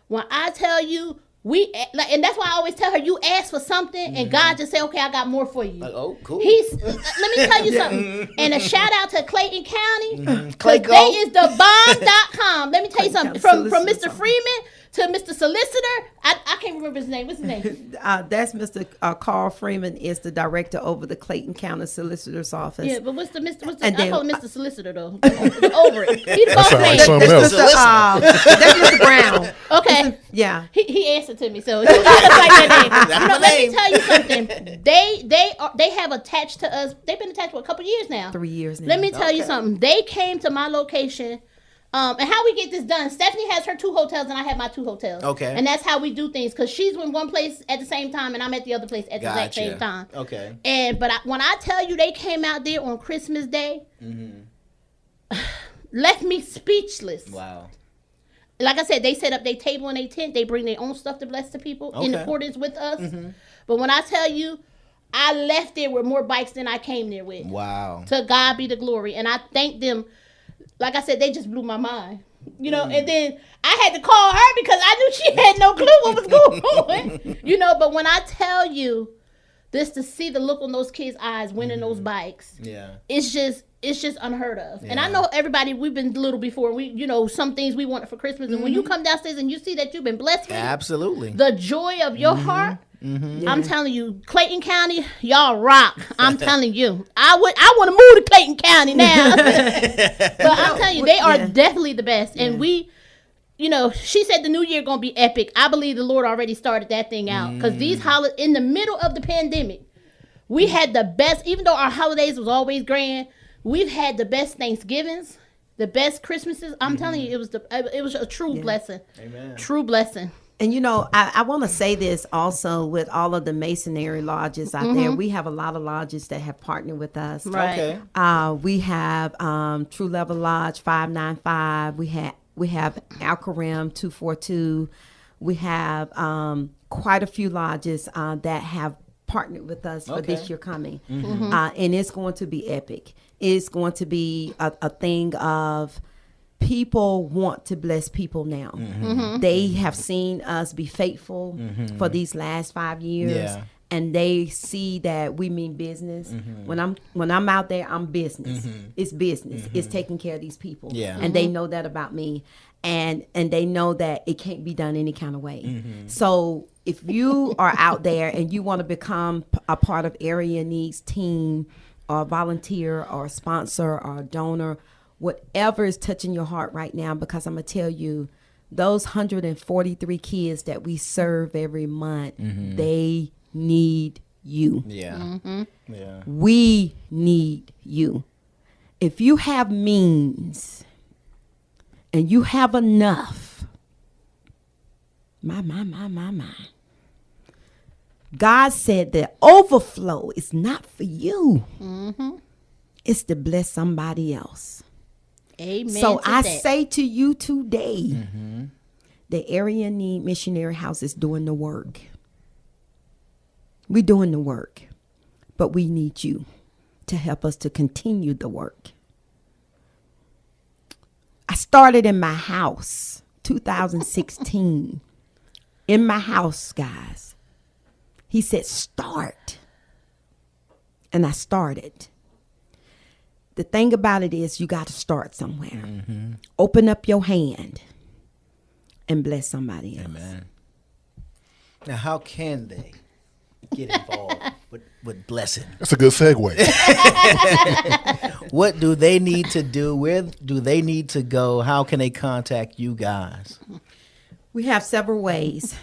when I tell you and that's why I always tell her, you ask for something and God just say, okay, I got more for you. Oh, cool. Let me tell you something. And a shout out to Clayton County. Clayco. They is the bomb.com. Let me tell you something. From Mr. Freeman to Mr. Solicitor. I can't remember his name. What's his name? That's Mr. Carl Freeman is the director over the Clayton County Solicitor's Office. Yeah, but what's the And I then- call him Mr. Solicitor though. Over it. He's the boss sounds like man. something else. That's Mr. Brown. Okay. Yeah. He answered to me, so he just like that name. Let me tell you something. They have attached to us. They've been attached for a couple years now. 3 years now. Let me tell you something. They came to my location. And how we get this done? Stephanie has her 2 hotels, and I have my 2 hotels. Okay. And that's how we do things, because she's in one place at the same time, and I'm at the other place at the exact same time. Okay. And when I tell you they came out there on Christmas Day, left me speechless. Wow. Like I said, they set up their table and their tent. They bring their own stuff to bless the people in Okay. accordance with us. But when I tell you, I left there with more bikes than I came there with. Wow. To God be the glory. And I thank them. Like I said, they just blew my mind. You know, and then I had to call her because I knew she had no clue what was going on. You know, but when I tell you this, to see the look on those kids' eyes winning those bikes, it's just unheard of. And I know everybody, we've been little before. We, you know, some things we wanted for Christmas. And when you come downstairs and you see that you've been blessed with Absolutely. the joy of your heart, I'm telling you, Clayton County, y'all rock. I'm telling you. I want to move to Clayton County now. But I'm telling you, they are definitely the best. And we, you know, she said the new year going to be epic. I believe the Lord already started that thing out. Because these holidays, in the middle of the pandemic, we had the best, even though our holidays was always grand, we've had the best Thanksgivings, the best Christmases. I'm telling you, it was a true blessing. Amen. True blessing. And you know, I want to say this also with all of the Masonry lodges out there. We have a lot of lodges that have partnered with us. Right. Okay. We have True Level Lodge 595. We have Alcarim 242. We have quite a few lodges that have partnered with us for this year coming. And it's going to be epic. It's going to be a thing of people want to bless people now. They have seen us be faithful for these last 5 years. Yeah. And they see that we mean business. When I'm out there, I'm business. It's business. It's taking care of these people. Yeah. And they know that about me. And they know that it can't be done any kind of way. So if you are out there and you want to become a part of Area Needs team, or a volunteer, or a sponsor, or a donor, whatever is touching your heart right now, because I'm going to tell you, those 143 kids that we serve every month, they need you. Yeah. Yeah. We need you. If you have means and you have enough, my. God said that overflow is not for you. It's to bless somebody else. Amen. So to I that. say to you today, the Area Need Missionary House is doing the work. We're doing the work, but we need you to help us to continue the work. I started in my house, 2016. In my house, guys. He said, start. And I started. The thing about it is you got to start somewhere. Open up your hand and bless somebody else. Amen. Now, how can they get involved with blessing? That's a good segue. What do they need to do? Where do they need to go? How can they contact you guys? We have several ways.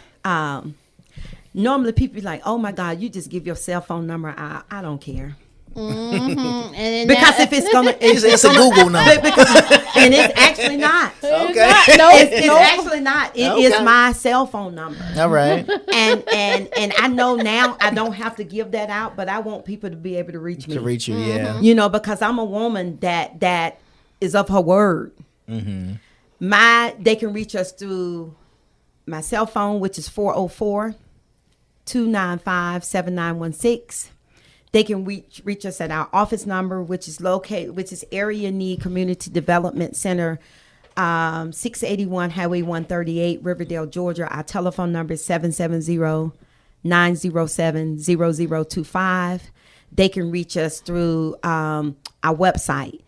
Normally people be like, oh my God, you just give your cell phone number. I don't care. And Because if it's gonna, It's a Google number. and it's actually not. Okay. It's actually not. It is my cell phone number. All right. And I know now I don't have to give that out, but I want people to be able to reach me. To reach you, yeah. You know, because I'm a woman that is of her word. They can reach us through my cell phone, which is 404-295-7916. They can reach us at our office number, which is Area Need Community Development Center, 681 Highway 138, Riverdale, Georgia. Our telephone number is 770-907-0025. They can reach us through our website.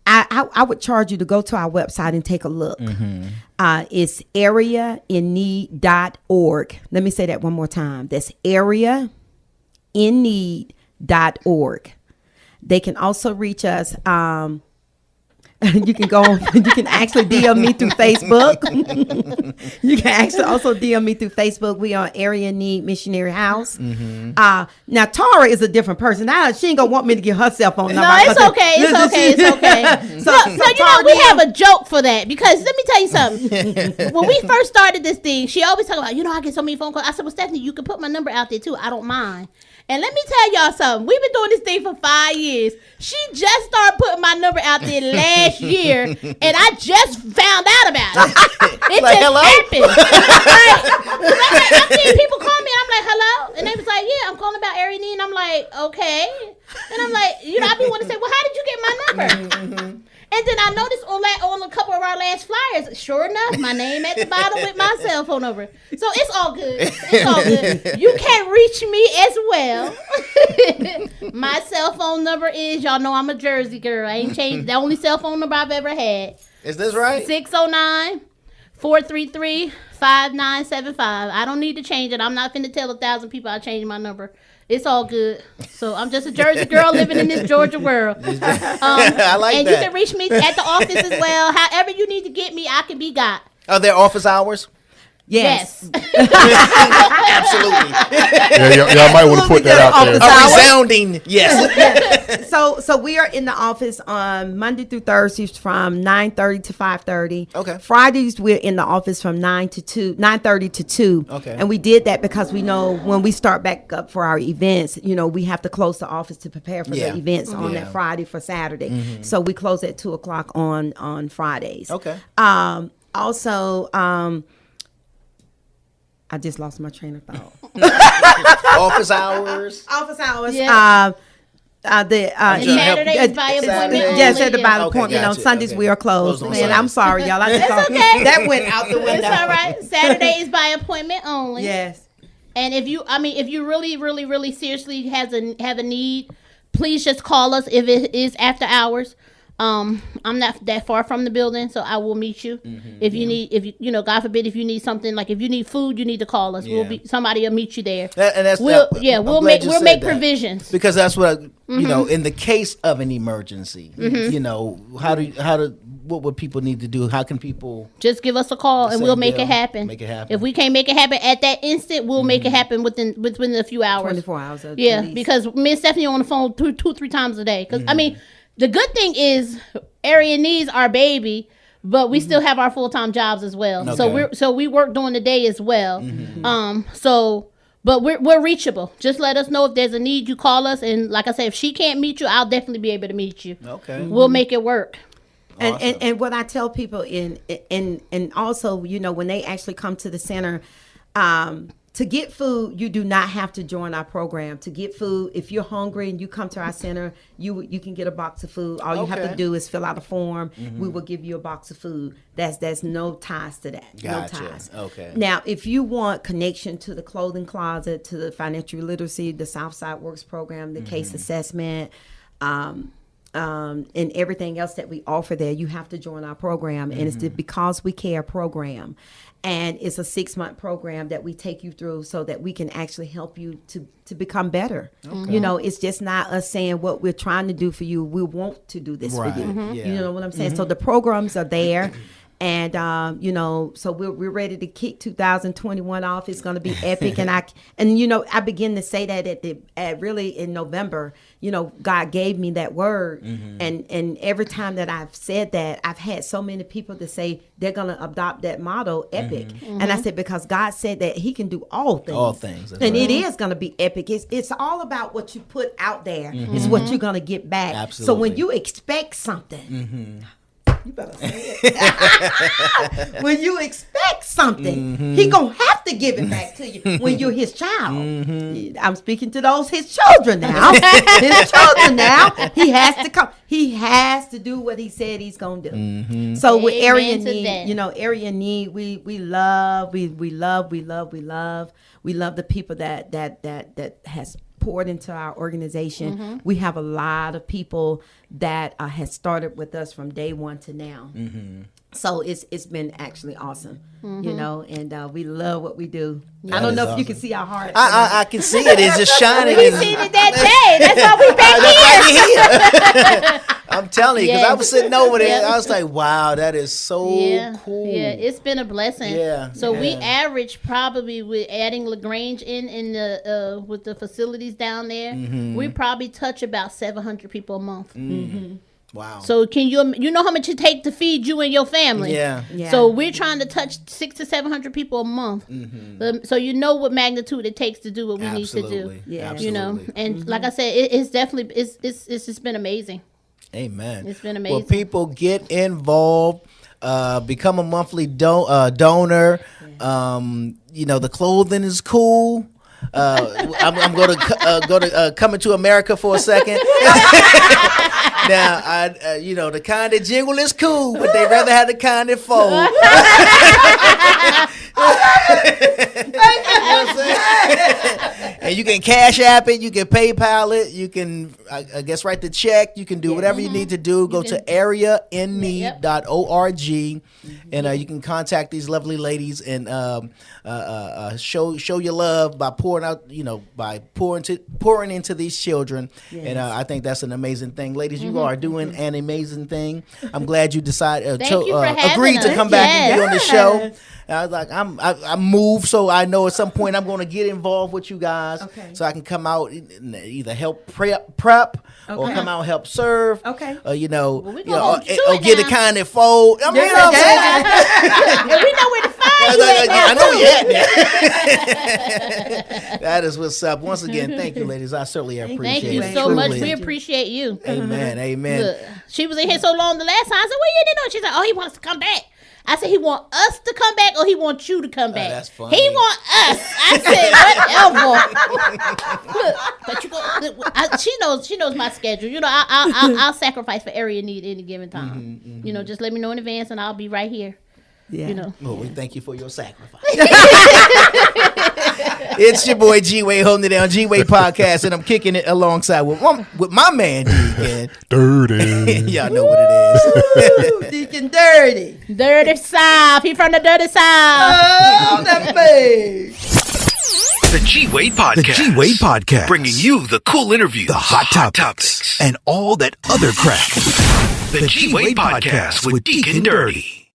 I would charge you to go to our website and take a look. It's areainneed.org. Let me say that one more time. That's areainneed.org. They can also reach us. You can actually DM me through Facebook. You can actually also DM me through Facebook. We are Area Need Missionary House. Now Tara is a different person. Now she ain't gonna want me to give her cell phone number. No, it's okay. It's okay. So we have a joke for that, because let me tell you something. When we first started this thing, she always talk about, I get so many phone calls. I said, well, Stephanie, you can put my number out there too. I don't mind. And let me tell y'all something. We've been doing this thing for 5 years. She just started putting my number out there last year, and I just found out about it. It like, just hello? Happened. I'm seeing people call me, and I'm like, hello? And they was like, yeah, I'm calling about Area Need. And I'm like, okay. And I'm like, I be wanting to say, well, how did you get my number? And then I noticed on a couple of our last flyers, sure enough, my name at the bottom with my cell phone number. So it's all good. It's all good. You can reach me as well. My cell phone number is, y'all know I'm a Jersey girl. I ain't changed. The only cell phone number I've ever had. Is this right? 609-433-5975. I don't need to change it. I'm not finna tell 1,000 people I changed my number. It's all good. So I'm just a Jersey girl living in this Georgia world. I like and that. You can reach me at the office as well. However you need to get me, I can be got. Are there office hours? Yes. Absolutely. Yeah, y'all might want to put that out there. A resounding yes. So we are in the office on Monday through Thursdays from 9:30 to 5:30. Okay. Fridays we're in the office from 9:30 to 2. Okay. And we did that because we know when we start back up for our events, we have to close the office to prepare for the events on that Friday for Saturday. So we close at 2:00 on Fridays. Okay. Also, I just lost my train of thought. Office hours. Yeah. Saturday is by appointment. Yes, at the by Okay, appointment. gotcha. On Sundays we are closed. Closed on Man, Sundays. I'm sorry, y'all. I just It's thought okay. that went out the window. It's all right. Saturday is by appointment only. Yes. And if you really, really, really seriously have a need, please just call us if it is after hours. I'm not that far from the building, so I will meet you. If you need, God forbid, if you need something, like if you need food, you need to call us. Yeah. Somebody will meet you there. We'll make provisions. Because that's what in the case of an emergency, what would people need to do? How can people just give us a call and we'll make it happen. If we can't make it happen at that instant, we'll make it happen within a few hours. 24 hours. Because me and Stephanie are on the phone 2-3 times a day. Because the good thing is Area Needs our baby, but we still have our full-time jobs as well. Okay. So we work during the day as well. But we're reachable. Just let us know if there's a need. You call us, and like I said, if she can't meet you, I'll definitely be able to meet you. Okay. We'll make it work. Awesome. And what I tell people and also when they actually come to the center, to get food, you do not have to join our program. To get food, if you're hungry and you come to our center, you can get a box of food. All you have to do is fill out a form. We will give you a box of food. There's no ties to that. Gotcha. No ties. Okay. Now, if you want connection to the clothing closet, to the financial literacy, the Southside Works program, the case assessment, and everything else that we offer there, you have to join our program. And it's the Because We Care program. And it's a 6-month program that we take you through so that we can actually help you to become better. Okay. It's just not us saying what we're trying to do for you. We want to do this for you. Yeah. You know what I'm saying? So the programs are there. And, so we're ready to kick 2021 off. It's going to be epic. And I begin to say that really in November, God gave me that word. And every time that I've said that, I've had so many people to say they're going to adopt that motto, epic. And I said, because God said that he can do all things. All things. And it is going to be epic. It's all about what you put out there is what you're going to get back. Absolutely. So when you expect something, You better say it. When you expect something, he gonna have to give it back to you when you're his child. I'm speaking to those his children now. His children now. He has to come. He has to do what he said he's gonna do. So with Area Need, Area Need, we love the people that has poured into our organization. We have a lot of people that has started with us from day one to now. So it's been actually awesome, and we love what we do. I don't know if you can see our heart. I can see it. It's just shining. We seen it that day. That's why we back here. I'm telling you, because I was sitting over there. I was like, wow, that is so cool. Yeah, it's been a blessing. Yeah. So we average probably with adding LaGrange in the with the facilities down there, we probably touch about 700 people a month. Wow. So can you know how much it take to feed you and your family? Yeah. So we're trying to touch 600 to 700 people a month. So you know what magnitude it takes to do what we need to do. Yeah. And like I said, it's definitely it's just been amazing. Amen. It's been amazing. Well, people get involved, become a monthly donor. The clothing is cool. I'm going to go to Coming to America for a second. Now, the kind that jingle is cool, but they rather have the kind that fold. And you can Cash App it, you can PayPal it, you can, I guess, write the check. You can do whatever you need to do. Go to areainneed.org, and you can contact these lovely ladies and show your love by pouring out, by pouring into these children. And I think that's an amazing thing, ladies. You are doing an amazing thing. I'm glad you decided agreed to come back and be on the show. I was like, I moved, so I know at some point I'm going to get involved with you guys, so I can come out and either help prep or come out and help serve. Okay. Or get now. the kind that fold. I mean, you know what I'm saying? And we know where to find you at now. I know you at there. That is what's up. Once again, thank you, ladies. I certainly appreciate it. Thank you so much. We appreciate you. Amen. Amen. Look, she was in here so long the last time. I said, well, you didn't know. She said, oh, he wants to come back. I said, he want us to come back or he wants you to come back? That's funny. He want us. I said, whatever. But she knows my schedule. I'll sacrifice for Area Need any given time. Just let me know in advance and I'll be right here. Yeah. Well, we thank you for your sacrifice. It's your boy G-Wade holding it down, G-Wade Podcast, and I'm kicking it alongside with my man Deacon. Dirty. Y'all know what it is. Deacon Dirty. Dirty South. He from the dirty South. Oh, that big. The G-Wade Podcast. The G-Wade Podcast. Bringing you the cool interviews, the hot topics, and all that other crap. The G-Wade Podcast with Deacon Dirty.